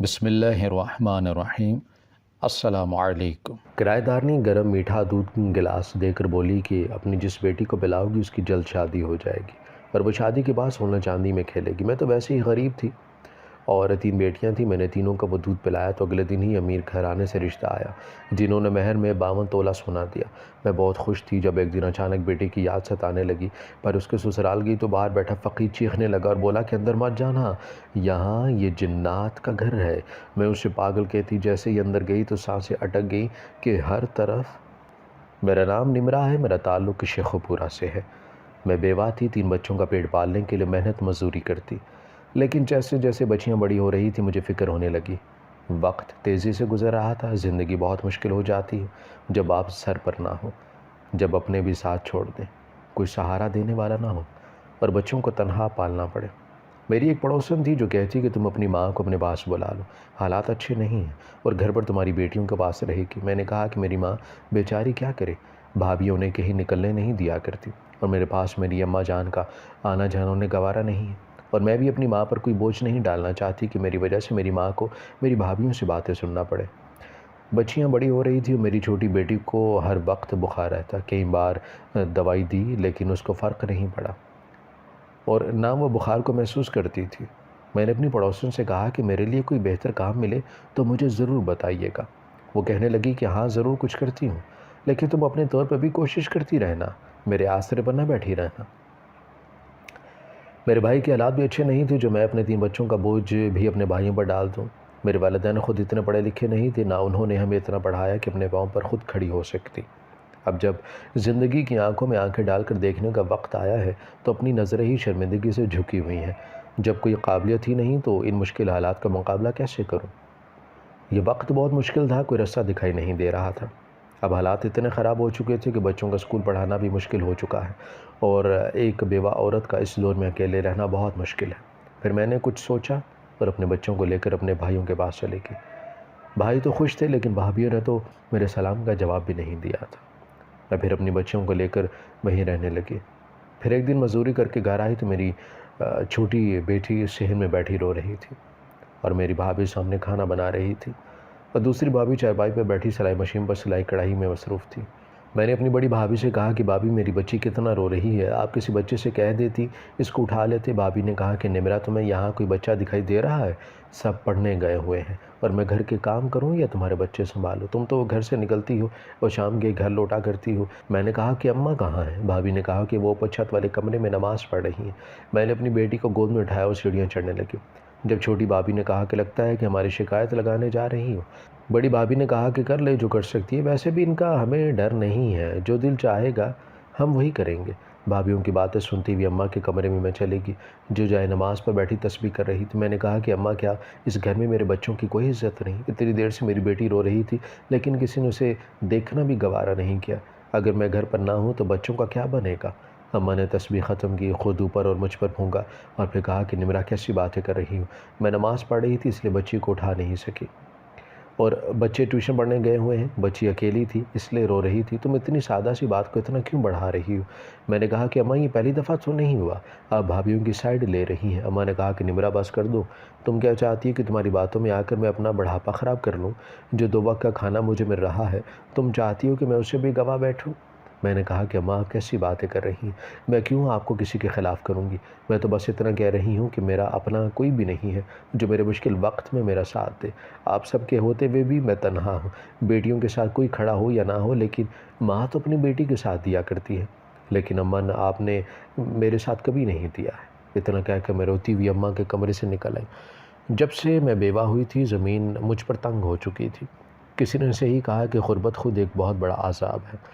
بسم اللہ الرحمن الرحیم۔ السلام علیکم۔ کرایہ دار نے گرم میٹھا دودھ گلاس دے کر بولی کہ اپنی جس بیٹی کو پلاؤ گی اس کی جلد شادی ہو جائے گی اور وہ شادی کے بعد سونا چاندی میں کھیلے گی۔ میں تو ویسے ہی غریب تھی اور 3 بیٹیاں تھیں، میں نے تینوں کا وہ دودھ پلایا تو اگلے دن ہی امیر گھرانے سے رشتہ آیا جنہوں نے مہر میں 52 تولہ سونا دیا۔ میں بہت خوش تھی جب ایک دن اچانک بیٹی کی یاد ستانے لگی، پر اس کے سسرال گئی تو باہر بیٹھا فقیر چیخنے لگا اور بولا کہ اندر مت جانا، یہاں یہ جنات کا گھر ہے۔ میں اسے پاگل کہتی جیسے ہی اندر گئی تو سانسیں اٹک گئیں کہ ہر طرف میرا نام نمرہ ہے، میرا تعلق شیخ پورہ سے ہے۔ میں بیوہ تھی، 3 بچوں کا پیٹ پالنے کے لیے محنت مزدوری کرتی، لیکن جیسے جیسے بچیاں بڑی ہو رہی تھی مجھے فکر ہونے لگی۔ وقت تیزی سے گزر رہا تھا، زندگی بہت مشکل ہو جاتی ہے جب آپ سر پر نہ ہو، جب اپنے بھی ساتھ چھوڑ دیں، کوئی سہارا دینے والا نہ ہو اور بچوں کو تنہا پالنا پڑے۔ میری ایک پڑوسن تھی جو کہتی کہ تم اپنی ماں کو اپنے پاس بلا لو، حالات اچھے نہیں ہیں اور گھر پر تمہاری بیٹیوں کے پاس رہے گی۔ میں نے کہا کہ میری ماں بیچاری کیا کرے، بھابھی انہیں کہیں نکلنے نہیں دیا کرتی اور میرے پاس میری اماں جان کا آنا جانا انہیں گوارا نہیں ہے، اور میں بھی اپنی ماں پر کوئی بوجھ نہیں ڈالنا چاہتی کہ میری وجہ سے میری ماں کو میری بھابھیوں سے باتیں سننا پڑے۔ بچیاں بڑی ہو رہی تھی اور میری چھوٹی بیٹی کو ہر وقت بخار رہتا، کئی بار دوائی دی لیکن اس کو فرق نہیں پڑا اور نہ وہ بخار کو محسوس کرتی تھی۔ میں نے اپنی پڑوسن سے کہا کہ میرے لیے کوئی بہتر کام ملے تو مجھے ضرور بتائیے گا۔ وہ کہنے لگی کہ ہاں ضرور کچھ کرتی ہوں، لیکن تم اپنے طور پر بھی کوشش کرتی رہنا، میرے آسرے پر نہ بیٹھی رہنا۔ میرے بھائی کے حالات بھی اچھے نہیں تھے جو میں اپنے 3 بچوں کا بوجھ بھی اپنے بھائیوں پر ڈال دوں۔ میرے والدین خود اتنے پڑھے لکھے نہیں تھے، نہ انہوں نے ہمیں اتنا پڑھایا کہ اپنے پاؤں پر خود کھڑی ہو سکتی۔ اب جب زندگی کی آنکھوں میں آنکھیں ڈال کر دیکھنے کا وقت آیا ہے تو اپنی نظریں ہی شرمندگی سے جھکی ہوئی ہیں۔ جب کوئی قابلیت ہی نہیں تو ان مشکل حالات کا مقابلہ کیسے کروں؟ یہ وقت بہت مشکل تھا، کوئی رستہ دکھائی نہیں دے رہا تھا۔ اب حالات اتنے خراب ہو چکے تھے کہ بچوں کا اسکول پڑھانا بھی مشکل ہو چکا ہے اور ایک بیوہ عورت کا اس دور میں اکیلے رہنا بہت مشکل ہے۔ پھر میں نے کچھ سوچا اور اپنے بچوں کو لے کر اپنے بھائیوں کے پاس چلے گئی۔ بھائی تو خوش تھے لیکن بھابھیوں نے تو میرے سلام کا جواب بھی نہیں دیا تھا۔ میں پھر اپنی بچیوں کو لے کر وہیں رہنے لگی۔ پھر ایک دن مزدوری کر کے گھر آئی تو میری چھوٹی بیٹی صحن میں بیٹھی رو رہی تھی اور میری بھابھی سامنے کھانا بنا رہی تھی اور دوسری بھابھی چارپائی پہ بیٹھی سلائی مشین پر سلائی کڑھائی میں مصروف تھی۔ میں نے اپنی بڑی بھابھی سے کہا کہ بھابھی میری بچی کتنا رو رہی ہے، آپ کسی بچے سے کہہ دیتی اس کو اٹھا لیتے۔ بھابھی نے کہا کہ نمرہ تمہیں یہاں کوئی بچہ دکھائی دے رہا ہے؟ سب پڑھنے گئے ہوئے ہیں اور میں گھر کے کام کروں یا تمہارے بچے سنبھالو؟ تم تو گھر سے نکلتی ہو اور شام کے گھر لوٹا کرتی ہو۔ میں نے کہا کہ اماں کہاں ہیں؟ بھابھی نے کہا کہ وہ اوپر چھت والے کمرے میں نماز پڑھ رہی ہیں۔ میں نے اپنی بیٹی کو گود میں اٹھایا اور سیڑھیاں چڑھنے لگی۔ جب چھوٹی بھابھی نے کہا کہ لگتا ہے کہ ہماری شکایت لگانے جا رہی ہو، بڑی بھابھی نے کہا کہ کر لے جو کر سکتی ہے، ویسے بھی ان کا ہمیں ڈر نہیں ہے، جو دل چاہے گا ہم وہی کریں گے۔ بھابھیوں کی باتیں سنتی ہوئی اماں کے کمرے میں چلے گی جو جائے نماز پر بیٹھی تسبیح کر رہی تھی۔ میں نے کہا کہ اماں کیا اس گھر میں میرے بچوں کی کوئی عزت نہیں؟ اتنی دیر سے میری بیٹی رو رہی تھی لیکن کسی نے اسے دیکھنا بھی گوارا نہیں کیا۔ اگر میں گھر پر نہ ہوں تو بچوں کا کیا بنے گا؟ اماں نے تسبیح ختم کی، خود اوپر اور مجھ پر پھونکا اور پھر کہا کہ نمرہ کیسی باتیں کر رہی ہوں، میں نماز پڑھ رہی تھی اس لیے بچی کو اٹھا نہیں سکی اور بچے ٹیوشن پڑھنے گئے ہوئے ہیں، بچی اکیلی تھی اس لیے رو رہی تھی، تم اتنی سادہ سی بات کو اتنا کیوں بڑھا رہی ہو؟ میں نے کہا کہ اماں یہ پہلی دفعہ تو نہیں ہوا، آپ بھابھیوں کی سائیڈ لے رہی ہیں۔ اماں نے کہا کہ نمرہ بس کر دو، تم کیا چاہتی ہے کہ تمہاری باتوں میں آ کر میں اپنا بڑھاپا خراب کر لوں؟ جو 2 وقت کا کھانا مجھے مل رہا ہے تم چاہتی ہو کہ میں اسے بھی گوا بیٹھوں؟ میں نے کہا کہ اماں آپ کیسی باتیں کر رہی ہیں، میں کیوں آپ کو کسی کے خلاف کروں گی؟ میں تو بس اتنا کہہ رہی ہوں کہ میرا اپنا کوئی بھی نہیں ہے جو میرے مشکل وقت میں میرا ساتھ دے۔ آپ سب کے ہوتے ہوئے بھی میں تنہا ہوں، بیٹیوں کے ساتھ کوئی کھڑا ہو یا نہ ہو لیکن ماں تو اپنی بیٹی کے ساتھ دیا کرتی ہے، لیکن اماں آپ نے میرے ساتھ کبھی نہیں دیا ہے۔ اتنا کہہ کر میں روتی ہوئی اماں کے کمرے سے نکل آئی۔ جب سے میں بیوہ ہوئی تھی زمین مجھ پر تنگ ہو چکی تھی۔ کسی نے صحیح کہا کہ غربت خود ایک بہت بڑا عذاب ہے۔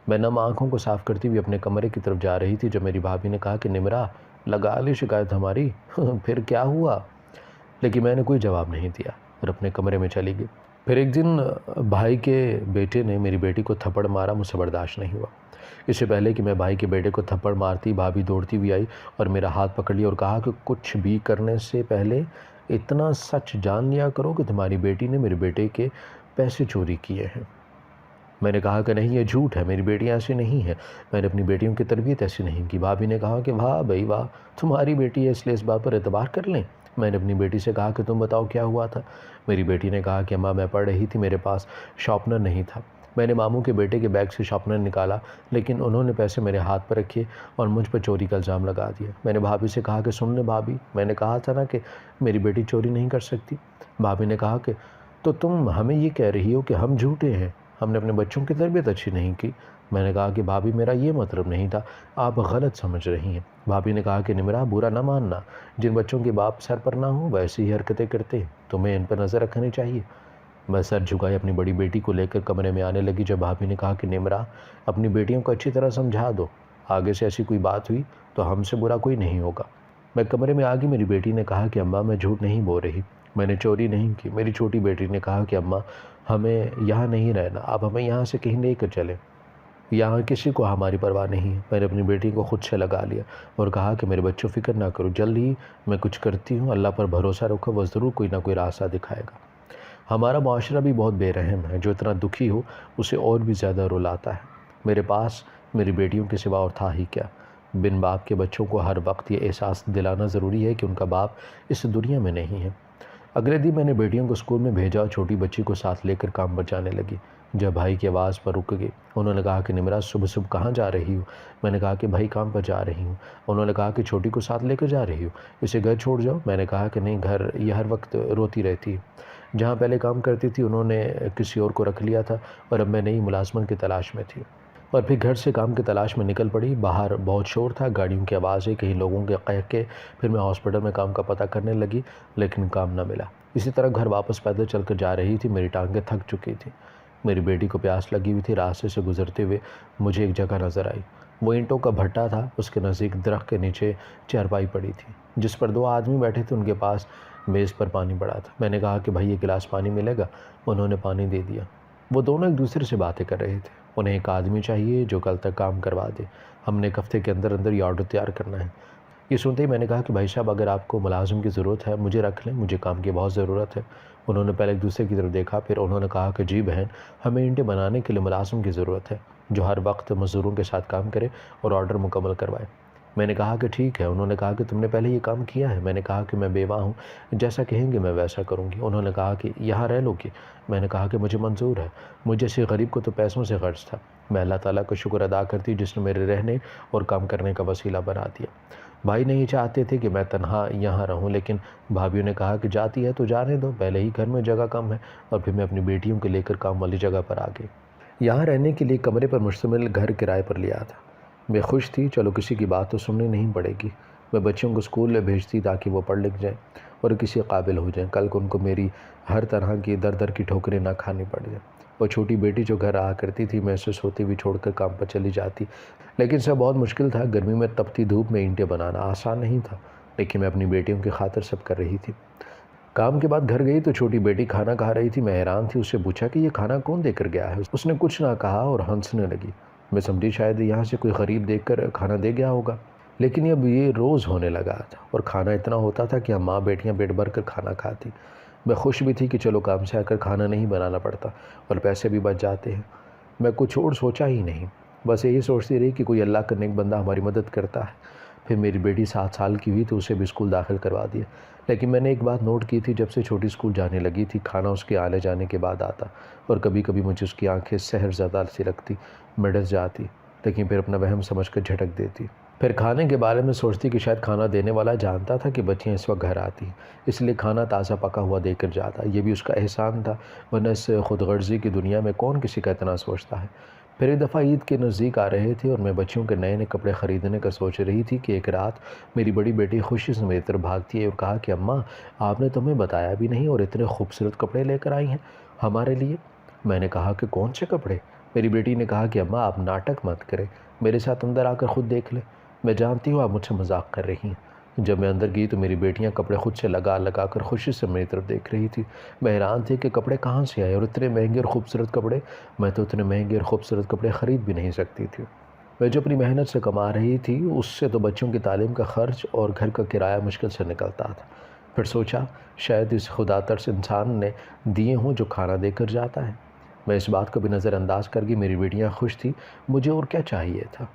میں نم آنکھوں کو صاف کرتی ہوئی اپنے کمرے کی طرف جا رہی تھی جب میری بھابھی نے کہا کہ نمرہ لگا لی شکایت ہماری، پھر کیا ہوا؟ لیکن میں نے کوئی جواب نہیں دیا اور اپنے کمرے میں چلی گئی۔ پھر ایک دن بھائی کے بیٹے نے میری بیٹی کو تھپڑ مارا، مجھ سے برداشت نہیں ہوا۔ اس سے پہلے کہ میں بھائی کے بیٹے کو تھپڑ مارتی بھابھی دوڑتی ہوئی آئی اور میرا ہاتھ پکڑ لیا اور کہا کہ کچھ بھی کرنے سے پہلے اتنا سچ جان لیا کرو کہ تمہاری بیٹی نے میرے بیٹے کے پیسے چوری کیے ہیں۔ میں نے کہا کہ نہیں یہ جھوٹ ہے، میری بیٹی ایسی نہیں ہے، میں نے اپنی بیٹیوں کی تربیت ایسی نہیں کی۔ بھابھی نے کہا کہ واہ بھائی واہ، تمہاری بیٹی ہے اس لیے اس بات پر اعتبار کر لیں۔ میں نے اپنی بیٹی سے کہا کہ تم بتاؤ کیا ہوا تھا؟ میری بیٹی نے کہا کہ اماں میں پڑھ رہی تھی، میرے پاس شارپنر نہیں تھا۔ میں نے ماموں کے بیٹے کے بیگ سے شارپنر نکالا، لیکن انہوں نے پیسے میرے ہاتھ پر رکھے اور مجھ پر چوری کا الزام لگا دیا۔ میں نے بھابھی سے کہا کہ سن لے بھابھی، میں نے کہا تھا نا کہ میری بیٹی چوری نہیں کر سکتی۔ بھابھی نے کہا کہ تو تم ہمیں یہ کہہ رہی ہو کہ ہم جھوٹے ہیں، ہم نے اپنے بچوں کی تربیت اچھی نہیں کی۔ میں نے کہا کہ بھابھی میرا یہ مطلب نہیں تھا، آپ غلط سمجھ رہی ہیں۔ بھابھی نے کہا کہ نمرا برا نہ ماننا، جن بچوں کے باپ سر پر نہ ہوں ویسی ہی حرکتیں کرتے ہیں، تمہیں ان پر نظر رکھنی چاہیے۔ میں سر جھکائے اپنی بڑی بیٹی کو لے کر کمرے میں آنے لگی، جب بھابھی نے کہا کہ نمرا اپنی بیٹیوں کو اچھی طرح سمجھا دو، آگے سے ایسی کوئی بات ہوئی تو ہم سے برا کوئی نہیں ہوگا۔ میں کمرے میں آگئی، میری بیٹی نے کہا کہ اماں میں جھوٹ نہیں بول رہی، میں نے چوری نہیں کی۔ میری چھوٹی بیٹی نے کہا کہ اماں ہمیں یہاں نہیں رہنا، آپ ہمیں یہاں سے کہیں لے کر چلیں، یہاں کسی کو ہماری پرواہ نہیں ہے۔ میں نے اپنی بیٹی کو خود سے لگا لیا اور کہا کہ میرے بچوں فکر نہ کرو، جلد ہی میں کچھ کرتی ہوں، اللہ پر بھروسہ رکھو، وہ ضرور کوئی نہ کوئی راستہ دکھائے گا۔ ہمارا معاشرہ بھی بہت بے رحم ہے، جو اتنا دکھی ہو اسے اور بھی زیادہ رلاتا ہے۔ میرے پاس میری بیٹیوں کے سوا اور تھا ہی کیا؟ بن باپ کے بچوں کو ہر وقت یہ احساس دلانا ضروری ہے کہ ان کا باپ اس دنیا میں نہیں ہے۔ اگلے دن میں نے بیٹیوں کو اسکول میں بھیجا اور چھوٹی بچی کو ساتھ لے کر کام پر جانے لگی، جب بھائی کی آواز پر رک گئی۔ انہوں نے کہا کہ نمرا صبح صبح کہاں جا رہی ہو؟ میں نے کہا کہ بھائی کام پر جا رہی ہوں۔ انہوں نے کہا کہ چھوٹی کو ساتھ لے کر جا رہی ہو، اسے گھر چھوڑ جاؤ۔ میں نے کہا کہ نہیں، گھر یہ ہر وقت روتی رہتی ہے، جہاں پہلے کام کرتی تھی انہوں نے کسی اور کو رکھ لیا تھا اور اب میں نئی ملازمت کی تلاش میں تھی، اور پھر گھر سے کام کی تلاش میں نکل پڑی۔ باہر بہت شور تھا، گاڑیوں کی آوازیں، کہیں لوگوں کے قہقہے۔ پھر میں ہاسپٹل میں کام کا پتہ کرنے لگی، لیکن کام نہ ملا۔ اسی طرح گھر واپس پیدل چل کر جا رہی تھی، میری ٹانگیں تھک چکی تھیں، میری بیٹی کو پیاس لگی ہوئی تھی۔ راستے سے گزرتے ہوئے مجھے ایک جگہ نظر آئی، وہ اینٹوں کا بھٹا تھا، اس کے نزدیک درخت کے نیچے چارپائی پڑی تھی جس پر دو آدمی بیٹھے تھے، ان کے پاس میز پر پانی پڑا تھا۔ میں نے کہا کہ بھائی ایک گلاس پانی ملے گا؟ انہوں نے پانی دے دیا۔ وہ دونوں ایک دوسرے سے باتیں کر رہے تھے، انہیں ایک آدمی چاہیے جو کل تک کام کروا دے، ہم نے ایک ہفتے کے اندر اندر یہ آرڈر تیار کرنا ہے۔ یہ سنتے ہی میں نے کہا کہ بھائی صاحب اگر آپ کو ملازم کی ضرورت ہے مجھے رکھ لیں، مجھے کام کی بہت ضرورت ہے۔ انہوں نے پہلے ایک دوسرے کی طرف دیکھا، پھر انہوں نے کہا کہ جی بہن، ہمیں اینٹیں بنانے کے لیے ملازم کی ضرورت ہے جو ہر وقت مزدوروں کے ساتھ کام کرے اور آرڈر مکمل کروائے۔ میں نے کہا کہ ٹھیک ہے۔ انہوں نے کہا کہ تم نے پہلے یہ کام کیا ہے؟ میں نے کہا کہ میں بیوہ ہوں، جیسا کہیں گے میں ویسا کروں گی۔ انہوں نے کہا کہ یہاں رہ لو گی؟ میں نے کہا کہ مجھے منظور ہے، مجھ جیسے غریب کو تو پیسوں سے غرض تھا۔ میں اللہ تعالیٰ کا شکر ادا کرتی جس نے میرے رہنے اور کام کرنے کا وسیلہ بنا دیا۔ بھائی نہیں چاہتے تھے کہ میں تنہا یہاں رہوں، لیکن بھابھیوں نے کہا کہ جاتی ہے تو جانے دو، پہلے ہی گھر میں جگہ کم ہے، اور پھر میں اپنی بیٹیوں کو لے کر کام والی جگہ پر آ گئی۔ یہاں رہنے کے لیے کمرے پر مشتمل گھر کرائے پر لیا تھا۔ میں خوش تھی، چلو کسی کی بات تو سننی نہیں پڑے گی۔ میں بچوں کو اسکول بھیجتی تاکہ وہ پڑھ لکھ جائیں اور کسی قابل ہو جائیں، کل کو ان کو میری ہر طرح کی در در کی ٹھوکریں نہ کھانی پڑ جائیں۔ اور چھوٹی بیٹی جو گھر آ کرتی تھی میں اسے سوتی ہوئی چھوڑ کر کام پر چلی جاتی، لیکن سب بہت مشکل تھا۔ گرمی میں تپتی دھوپ میں اینٹیں بنانا آسان نہیں تھا، لیکن میں اپنی بیٹیوں کی خاطر سب کر رہی تھی۔ کام کے بعد گھر گئی تو چھوٹی بیٹی کھانا کھا رہی تھی، میں حیران تھی، اس سے پوچھا کہ یہ کھانا کون دے کر گیا ہے؟ اس نے کچھ نہ کہا اور ہنسنے لگی۔ میں سمجھی شاید یہاں سے کوئی غریب دیکھ کر کھانا دے گیا ہوگا، لیکن اب یہ روز ہونے لگا تھا اور کھانا اتنا ہوتا تھا کہ ہم ماں بیٹیاں پیٹ بھر کر کھانا کھاتی۔ میں خوش بھی تھی کہ چلو کام سے آ کر کھانا نہیں بنانا پڑتا اور پیسے بھی بچ جاتے ہیں۔ میں کچھ اور سوچا ہی نہیں، بس یہی سوچتی رہی کہ کوئی اللہ کا نیک بندہ ہماری مدد کرتا ہے۔ پھر میری بیٹی 7 سال کی ہوئی تو اسے بھی اسکول داخل کروا دیا، لیکن میں نے ایک بات نوٹ کی تھی، جب سے چھوٹی اسکول جانے لگی تھی کھانا اس کے آنے جانے کے بعد آتا، اور کبھی کبھی مجھے اس کی آنکھیں سحر زدہ سی لگتی، میں ڈر جاتی، لیکن پھر اپنا وہم سمجھ کر جھٹک دیتی۔ پھر کھانے کے بارے میں سوچتی کہ شاید کھانا دینے والا جانتا تھا کہ بچیاں اس وقت گھر آتی ہیں، اس لیے کھانا تازہ پکا ہوا دے کر جاتا، یہ بھی اس کا احسان تھا، ورنہ اس خود غرضی کی دنیا میں کون کسی کا اتنا سوچتا ہے۔ پھر ایک دفعہ عید کے نزدیک آ رہے تھے اور میں بچیوں کے نئے نئے کپڑے خریدنے کا سوچ رہی تھی کہ ایک رات میری بڑی بیٹی خوشی سے میری طرف بھاگتی ہے اور کہا کہ اماں آپ نے تمہیں بتایا بھی نہیں اور اتنے خوبصورت کپڑے لے کر آئی ہیں ہمارے لیے۔ میں نے کہا کہ کون سے کپڑے؟ میری بیٹی نے کہا کہ اماں آپ ناٹک مت کریں، میرے ساتھ اندر آ کر خود دیکھ لیں، میں جانتی ہوں آپ مجھ سے مذاق کر رہی ہیں۔ جب میں اندر گئی تو میری بیٹیاں کپڑے خود سے لگا لگا کر خوشی سے میری طرف دیکھ رہی تھی۔ میں حیران تھی کہ کپڑے کہاں سے آئے اور اتنے مہنگے اور خوبصورت کپڑے، میں تو اتنے مہنگے اور خوبصورت کپڑے خرید بھی نہیں سکتی تھی۔ میں جو اپنی محنت سے کما رہی تھی اس سے تو بچوں کی تعلیم کا خرچ اور گھر کا کرایہ مشکل سے نکلتا تھا۔ پھر سوچا شاید اس خدا ترس انسان نے دیے ہوں جو کھانا دے کر جاتا ہے۔ میں اس بات کو بھی نظر انداز کر گئی، میری بیٹیاں خوش تھیں، مجھے اور کیا چاہیے تھا؟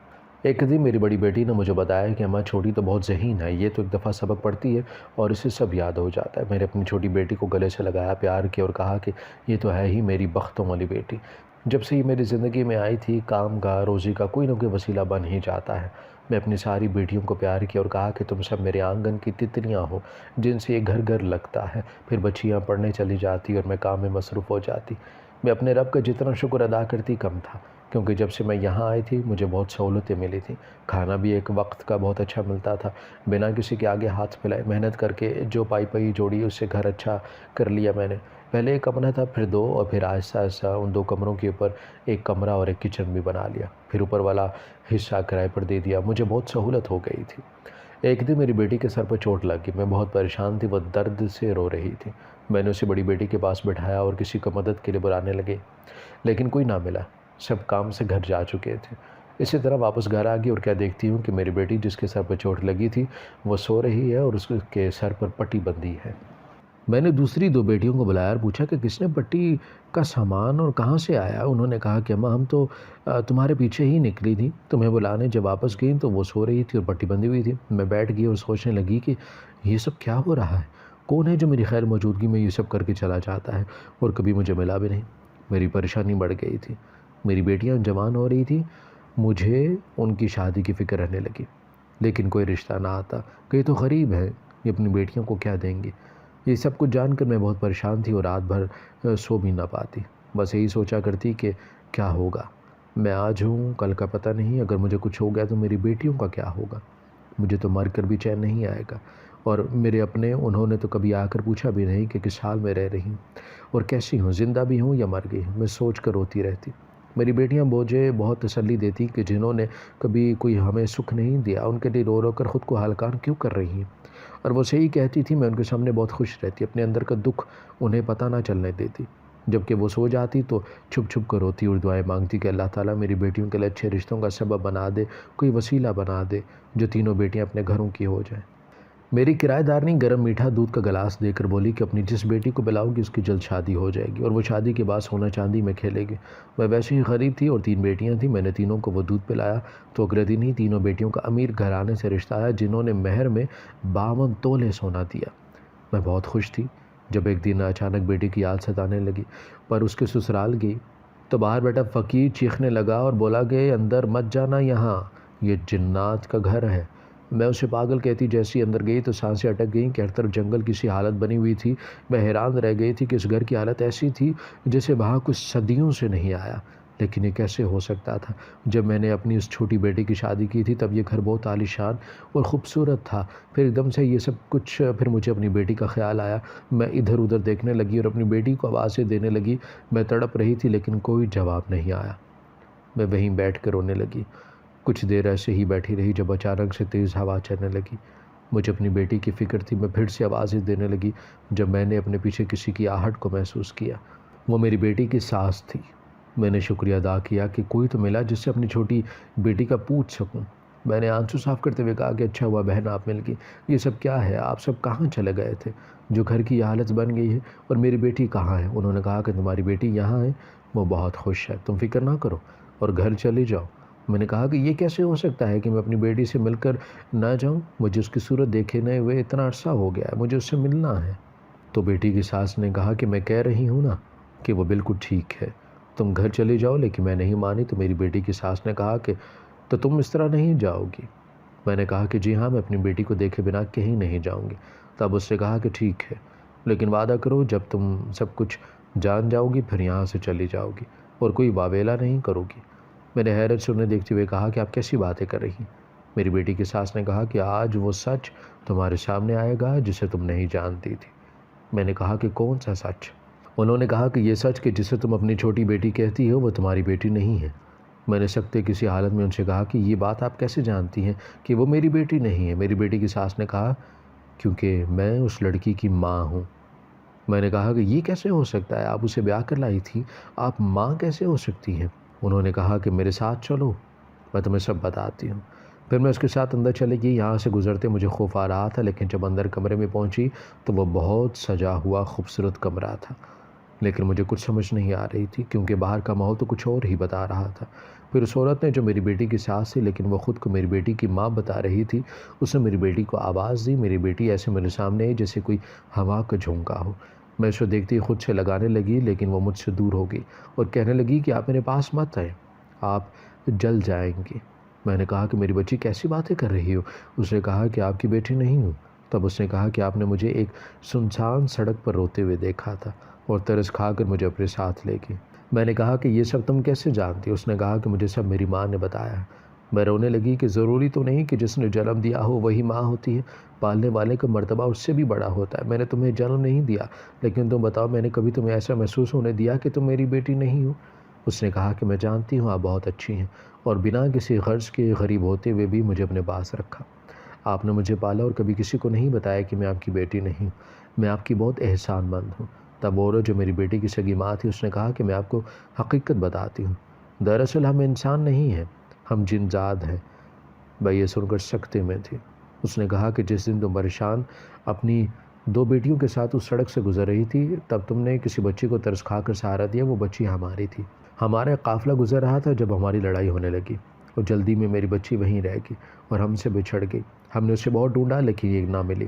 ایک دن میری بڑی بیٹی نے مجھے بتایا کہ اماں چھوٹی تو بہت ذہین ہے، یہ تو ایک دفعہ سبق پڑھتی ہے اور اسے سب یاد ہو جاتا ہے۔ میں نے اپنی چھوٹی بیٹی کو گلے سے لگایا، پیار کیا اور کہا کہ یہ تو ہے ہی میری بختوں والی بیٹی۔ جب سے یہ میری زندگی میں آئی تھی، کام کا، روزی کا کوئی نہ کوئی وسیلہ بن ہی جاتا ہے۔ میں اپنی ساری بیٹیوں کو پیار کیا اور کہا کہ تم سب میرے آنگن کی تتلیاں ہو جن سے یہ گھر گھر لگتا ہے۔ پھر بچیاں پڑھنے چلی جاتی اور میں کام میں مصروف ہو جاتی۔ میں اپنے رب کا جتنا شکر ادا کرتی کم تھا، کیونکہ جب سے میں یہاں آئی تھی مجھے بہت سہولتیں ملی تھیں۔ کھانا بھی ایک وقت کا بہت اچھا ملتا تھا، بنا کسی کے آگے ہاتھ پھیلائے محنت کر کے جو پائی جوڑی اس سے گھر اچھا کر لیا میں نے۔ پہلے ایک کمرہ تھا، پھر دو، اور پھر آہستہ آہستہ ان دو کمروں کے اوپر ایک کمرہ اور ایک کچن بھی بنا لیا۔ پھر اوپر والا حصہ کرائے پر دے دیا۔ مجھے بہت سہولت ہو گئی تھی۔ ایک دن میری بیٹی کے سر پر چوٹ لگ گئی، میں بہت پریشان تھی، وہ درد سے رو رہی تھی۔ میں نے اسے بڑی بیٹی کے پاس بٹھایا اور کسی کو مدد کے لیے بلانے لگے، لیکن کوئی نہ ملا، سب کام سے گھر جا چکے تھے۔ اسی طرح واپس گھر آ گئی اور کیا دیکھتی ہوں کہ میری بیٹی جس کے سر پر چوٹ لگی تھی وہ سو رہی ہے اور اس کے سر پر پٹی بندھی ہے۔ میں نے دوسری دو بیٹیوں کو بلایا اور پوچھا کہ کس نے پٹی کا سامان اور کہاں سے آیا؟ انہوں نے کہا کہ اماں ہم تو تمہارے پیچھے ہی نکلی تھی، تمہیں بلانے جب واپس گئیں تو وہ سو رہی تھی اور پٹی بندھی ہوئی تھی۔ میں بیٹھ گئی اور سوچنے لگی کہ یہ سب کیا ہو رہا ہے؟ کون ہے جو میری خیر موجودگی میں یہ سب کر کے چلا جاتا ہے اور کبھی مجھے ملا بھی نہیں؟ میری پریشانی بڑھ گئی تھی۔ میری بیٹیاں جوان ہو رہی تھیں، مجھے ان کی شادی کی فکر رہنے لگی، لیکن کوئی رشتہ نہ آتا کہ یہ تو غریب ہے، یہ اپنی بیٹیوں کو کیا دیں گے؟ یہ سب کچھ جان کر میں بہت پریشان تھی اور رات بھر سو بھی نہ پاتی۔ بس یہی سوچا کرتی کہ کیا ہوگا، میں آج ہوں کل کا پتہ نہیں، اگر مجھے کچھ ہو گیا تو میری بیٹیوں کا کیا ہوگا؟ مجھے تو مر کر بھی چین نہیں آئے گا۔ اور میرے اپنے، انہوں نے تو کبھی آ کر پوچھا بھی نہیں کہ کس حال میں رہ رہی ہوں اور کیسی ہوں، زندہ بھی ہوں یا مر گئی ہوں۔ میں سوچ کر روتی رہتی۔ میری بیٹیاں مجھے بہت تسلی دیتی کہ جنہوں نے کبھی کوئی ہمیں سکھ نہیں دیا، ان کے لیے رو رو کر خود کو ہلکان کیوں کر رہی ہیں؟ اور وہ صحیح کہتی تھی، میں ان کے سامنے بہت خوش رہتی، اپنے اندر کا دکھ انہیں پتہ نہ چلنے دیتی۔ جبکہ وہ سو جاتی تو چھپ چھپ کر روتی اور دعائیں مانگتی کہ اللہ تعالیٰ میری بیٹیوں کے لیے اچھے رشتوں کا سبب بنا دے، کوئی وسیلہ بنا دے جو تینوں بیٹیاں اپنے گھروں کی ہو جائیں۔ میری کرایہ دارنی گرم میٹھا دودھ کا گلاس دے کر بولی کہ اپنی جس بیٹی کو بلاؤ گی اس کی جلد شادی ہو جائے گی اور وہ شادی کے بعد سونا چاندی میں کھیلے گی۔ میں ویسے ہی غریب تھی اور 3 بیٹیاں تھیں، میں نے تینوں کو وہ دودھ پلایا تو اگلے دن ہی تینوں بیٹیوں کا امیر گھرانے سے رشتہ آیا جنہوں نے مہر میں 52 تولے سونا دیا۔ میں بہت خوش تھی جب ایک دن اچانک بیٹی کی یاد ستانے لگی، پر اس کے سسرال گئی تو باہر بیٹا فقیر چیخنے لگا اور بولا کہ اندر مت جانا، یہاں یہ جنات کا گھر ہے۔ میں اسے پاگل کہتی، جیسی اندر گئی تو سانسیں اٹک گئیں کہ ہر طرف جنگل کی سی حالت بنی ہوئی تھی۔ میں حیران رہ گئی تھی کہ اس گھر کی حالت ایسی تھی جیسے وہاں کچھ صدیوں سے نہیں آیا، لیکن یہ کیسے ہو سکتا تھا؟ جب میں نے اپنی اس چھوٹی بیٹی کی شادی کی تھی تب یہ گھر بہت عالیشان اور خوبصورت تھا، پھر ایک دم سے یہ سب کچھ، پھر مجھے اپنی بیٹی کا خیال آیا۔ میں ادھر ادھر دیکھنے لگی اور اپنی بیٹی کو آوازیں دینے لگی۔ میں تڑپ رہی تھی لیکن کوئی جواب نہیں آیا۔ میں وہیں بیٹھ کر رونے لگی۔ کچھ دیر ایسے ہی بیٹھی رہی جب اچانک سے تیز ہوا چلنے لگی۔ مجھے اپنی بیٹی کی فکر تھی۔ میں پھر سے آوازیں دینے لگی جب میں نے اپنے پیچھے کسی کی آہٹ کو محسوس کیا۔ وہ میری بیٹی کی ساس تھی۔ میں نے شکریہ ادا کیا کہ کوئی تو ملا جس سے اپنی چھوٹی بیٹی کا پوچھ سکوں۔ میں نے آنسو صاف کرتے ہوئے کہا کہ اچھا ہوا بہن آپ مل گئی، یہ سب کیا ہے؟ آپ سب کہاں چلے گئے تھے جو گھر کی یہ حالت بن گئی ہے؟ اور میری بیٹی کہاں ہے؟ انہوں نے کہا کہ تمہاری بیٹی یہاں ہے، وہ بہت خوش ہے، تم فکر نہ کرو اور گھر چلی جاؤ۔ میں نے کہا کہ یہ کیسے ہو سکتا ہے کہ میں اپنی بیٹی سے مل کر نہ جاؤں؟ مجھے اس کی صورت دیکھے نئے ہوئے اتنا عرصہ ہو گیا ہے، مجھے اس سے ملنا ہے۔ تو بیٹی کی ساس نے کہا کہ میں کہہ رہی ہوں نا کہ وہ بالکل ٹھیک ہے، تم گھر چلی جاؤ، لیکن میں نہیں مانی تو میری بیٹی کی ساس نے کہا کہ تو تم اس طرح نہیں جاؤ گی؟ میں نے کہا کہ جی ہاں، میں اپنی بیٹی کو دیکھے بنا کہیں نہیں جاؤں گی۔ تب اس نے کہا کہ ٹھیک ہے، لیکن وعدہ کرو جب تم سب کچھ جان جاؤ گی پھر یہاں سے چلی جاؤ گی اور کوئی واویلا نہیں کرو گی۔ میں نے حیرت سے انہیں دیکھتے ہوئے کہا کہ آپ کیسی باتیں کر رہی ہیں؟ میری بیٹی کی ساس نے کہا کہ آج وہ سچ تمہارے سامنے آئے گا جسے تم نہیں جانتی تھی۔ میں نے کہا کہ کون سا سچ؟ انہوں نے کہا کہ یہ سچ کہ جسے تم اپنی چھوٹی بیٹی کہتی ہو وہ تمہاری بیٹی نہیں ہے۔ میں نے سکتے کسی حالت میں ان سے کہا کہ یہ بات آپ کیسے جانتی ہیں کہ وہ میری بیٹی نہیں ہے؟ میری بیٹی کی ساس نے کہا کیونکہ میں اس لڑکی کی ماں ہوں۔ میں نے کہا کہ یہ کیسے ہو سکتا ہے؟ آپ اسے بیاہ کر لائی تھی، آپ ماں کیسے ہو سکتی ہیں؟ انہوں نے کہا کہ میرے ساتھ چلو، میں تمہیں سب بتاتی ہوں۔ پھر میں اس کے ساتھ اندر چلی گئی۔ یہاں سے گزرتے مجھے خوف آ رہا تھا، لیکن جب اندر کمرے میں پہنچی تو وہ بہت سجا ہوا خوبصورت کمرہ تھا۔ لیکن مجھے کچھ سمجھ نہیں آ رہی تھی کیونکہ باہر کا ماحول تو کچھ اور ہی بتا رہا تھا۔ پھر اس عورت نے جو میری بیٹی کی ساس تھی لیکن وہ خود کو میری بیٹی کی ماں بتا رہی تھی، اس نے میری بیٹی کو آواز دی۔ میری بیٹی ایسے میرے سامنے آئی جیسے کوئی ہوا کا جھونکا ہو۔ میں اس کو دیکھتے ہی خود سے لگانے لگی لیکن وہ مجھ سے دور ہو گئی اور کہنے لگی کہ آپ میرے پاس مت آئیں، آپ جل جائیں گے۔ میں نے کہا کہ میری بچی کیسی باتیں کر رہی ہو؟ اس نے کہا کہ آپ کی بیٹی نہیں ہوں۔ تب اس نے کہا کہ آپ نے مجھے ایک سنسان سڑک پر روتے ہوئے دیکھا تھا اور ترس کھا کر مجھے اپنے ساتھ لے گئی۔ میں نے کہا کہ یہ سب تم کیسے جانتی؟ اس نے کہا کہ مجھے سب میری ماں نے بتایا ہے۔ میں رونے لگی کہ ضروری تو نہیں کہ جس نے جنم دیا ہو وہی ماں ہوتی ہے، پالنے والے کا مرتبہ اس سے بھی بڑا ہوتا ہے۔ میں نے تمہیں جنم نہیں دیا، لیکن تم بتاؤ میں نے کبھی تمہیں ایسا محسوس ہونے دیا کہ تم میری بیٹی نہیں ہو؟ اس نے کہا کہ میں جانتی ہوں آپ بہت اچھی ہیں اور بنا کسی غرض کے غریب ہوتے ہوئے بھی مجھے اپنے پاس رکھا۔ آپ نے مجھے پالا اور کبھی کسی کو نہیں بتایا کہ میں آپ کی بیٹی نہیں ہوں۔ میں آپ کی بہت احسان مند ہوں۔ تب وہ عورت جو میری بیٹی کی سگی ماں تھی اس نے کہا کہ میں آپ کو حقیقت بتاتی ہوں، دراصل ہم انسان نہیں ہیں، ہم جن ذات ہیں۔ میں یہ سن کر سکتے میں تھی۔ اس نے کہا کہ جس دن تم پریشان اپنی 2 بیٹیوں کے ساتھ اس سڑک سے گزر رہی تھی تب تم نے کسی بچی کو ترس کھا کر سہارا دیا، وہ بچی ہماری تھی۔ ہمارا قافلہ گزر رہا تھا جب ہماری لڑائی ہونے لگی اور جلدی میں میری بچی وہیں رہ گئی اور ہم سے بچھڑ گئی۔ ہم نے اسے بہت ڈھونڈا لیکن یہ نہ ملی۔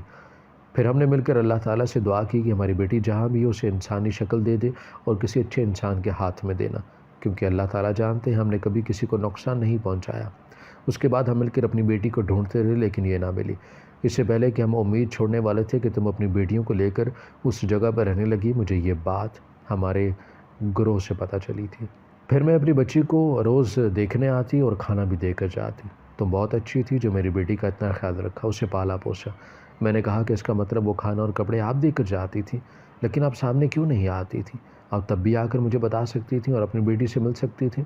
پھر ہم نے مل کر اللہ تعالیٰ سے دعا کی کہ ہماری بیٹی جہاں بھی ہو اسے انسانی شکل دے دے اور کسی اچھے انسان کے ہاتھ میں دینا، کیونکہ اللہ تعالیٰ جانتے ہیں ہم نے کبھی کسی کو نقصان نہیں پہنچایا۔ اس کے بعد ہم مل کر اپنی بیٹی کو ڈھونڈتے رہے لیکن یہ نہ ملی۔ اس سے پہلے کہ ہم امید چھوڑنے والے تھے کہ تم اپنی بیٹیوں کو لے کر اس جگہ پر رہنے لگی، مجھے یہ بات ہمارے گروہ سے پتہ چلی تھی۔ پھر میں اپنی بچی کو روز دیکھنے آتی اور کھانا بھی دے کر جاتی۔ تم بہت اچھی تھی جو میری بیٹی کا اتنا خیال رکھا، اسے پالا پوسا۔ میں نے کہا کہ اس کا مطلب وہ کھانا اور کپڑے آپ دے کر جاتی تھی، لیکن آپ سامنے کیوں نہیں آتی تھی؟ آپ تب بھی آ کر مجھے بتا سکتی تھیں اور اپنی بیٹی سے مل سکتی تھیں۔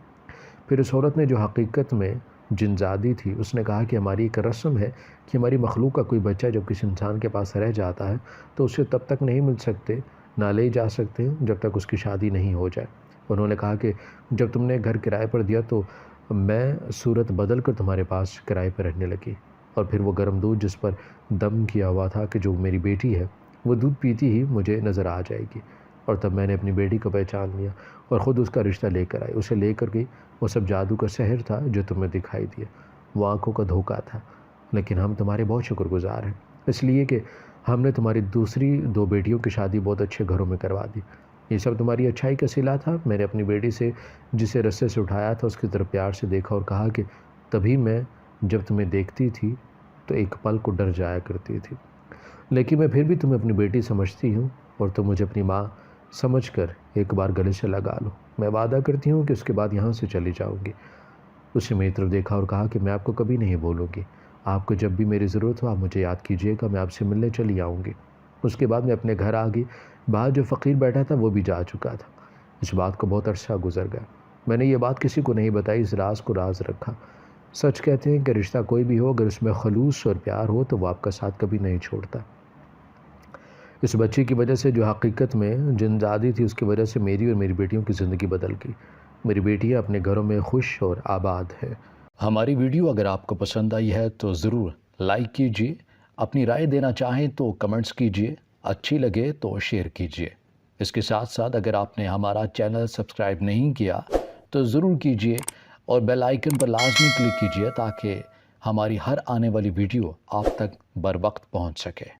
پھر اس عورت نے جو حقیقت میں جن زادی تھی اس نے کہا کہ ہماری ایک رسم ہے کہ ہماری مخلوق کا کوئی بچہ جب کسی انسان کے پاس رہ جاتا ہے تو اسے تب تک نہیں مل سکتے، نہ لے جا سکتے جب تک اس کی شادی نہیں ہو جائے۔ انہوں نے کہا کہ جب تم نے گھر کرائے پر دیا تو میں صورت بدل کر تمہارے پاس کرائے پر رہنے لگی، اور پھر وہ گرم دودھ جس پر دم کیا ہوا تھا کہ جو میری بیٹی ہے وہ دودھ پیتی ہی مجھے نظر آ جائے گی، اور تب میں نے اپنی بیٹی کو پہچان لیا اور خود اس کا رشتہ لے کر آئی، اسے لے کر گئی۔ وہ سب جادو کا سحر تھا جو تمہیں دکھائی دیا، وہ آنکھوں کا دھوکہ تھا، لیکن ہم تمہارے بہت شکر گزار ہیں، اس لیے کہ ہم نے تمہاری دوسری 2 بیٹیوں کی شادی بہت اچھے گھروں میں کروا دی۔ یہ سب تمہاری اچھائی کا صلہ تھا۔ میں نے اپنی بیٹی سے جسے رستے سے اٹھایا تھا اس کی طرف پیار سے دیکھا اور کہا کہ تبھی میں جب تمہیں دیکھتی تھی تو ایک پل کو ڈر جایا کرتی تھی، لیکن میں پھر بھی تمہیں اپنی بیٹی سمجھتی ہوں اور تم مجھے اپنی ماں سمجھ کر ایک بار گلے سے لگا لو۔ میں وعدہ کرتی ہوں کہ اس کے بعد یہاں سے چلی جاؤں گی۔ اس نے میری طرف دیکھا اور کہا کہ میں آپ کو کبھی نہیں بھولوں گی، آپ کو جب بھی میری ضرورت ہو آپ مجھے یاد کیجیے گا، میں آپ سے ملنے چلی آؤں گی۔ اس کے بعد میں اپنے گھر آ گئی۔ باہر جو فقیر بیٹھا تھا وہ بھی جا چکا تھا۔ اس بات کو بہت عرصہ گزر گیا، میں نے یہ بات کسی کو نہیں بتائی، اس راز کو راز رکھا۔ سچ کہتے ہیں کہ رشتہ کوئی بھی ہو اگر اس میں خلوص اور پیار ہو تو وہ آپ کا ساتھ کبھی نہیں چھوڑتا۔ اس بچی کی وجہ سے جو حقیقت میں جن زادی تھی اس کی وجہ سے میری اور میری بیٹیوں کی زندگی بدل گئی۔ میری بیٹیاں اپنے گھروں میں خوش اور آباد ہے۔ ہماری ویڈیو اگر آپ کو پسند آئی ہے تو ضرور لائک کیجیے، اپنی رائے دینا چاہیں تو کمنٹس کیجیے، اچھی لگے تو شیئر کیجیے۔ اس کے ساتھ ساتھ اگر آپ نے ہمارا چینل سبسکرائب نہیں کیا تو ضرور کیجیے اور بیل آئیکن پر لازمی کلک کیجیے تاکہ ہماری ہر آنے والی ویڈیو آپ تک بر وقت پہنچ سکے۔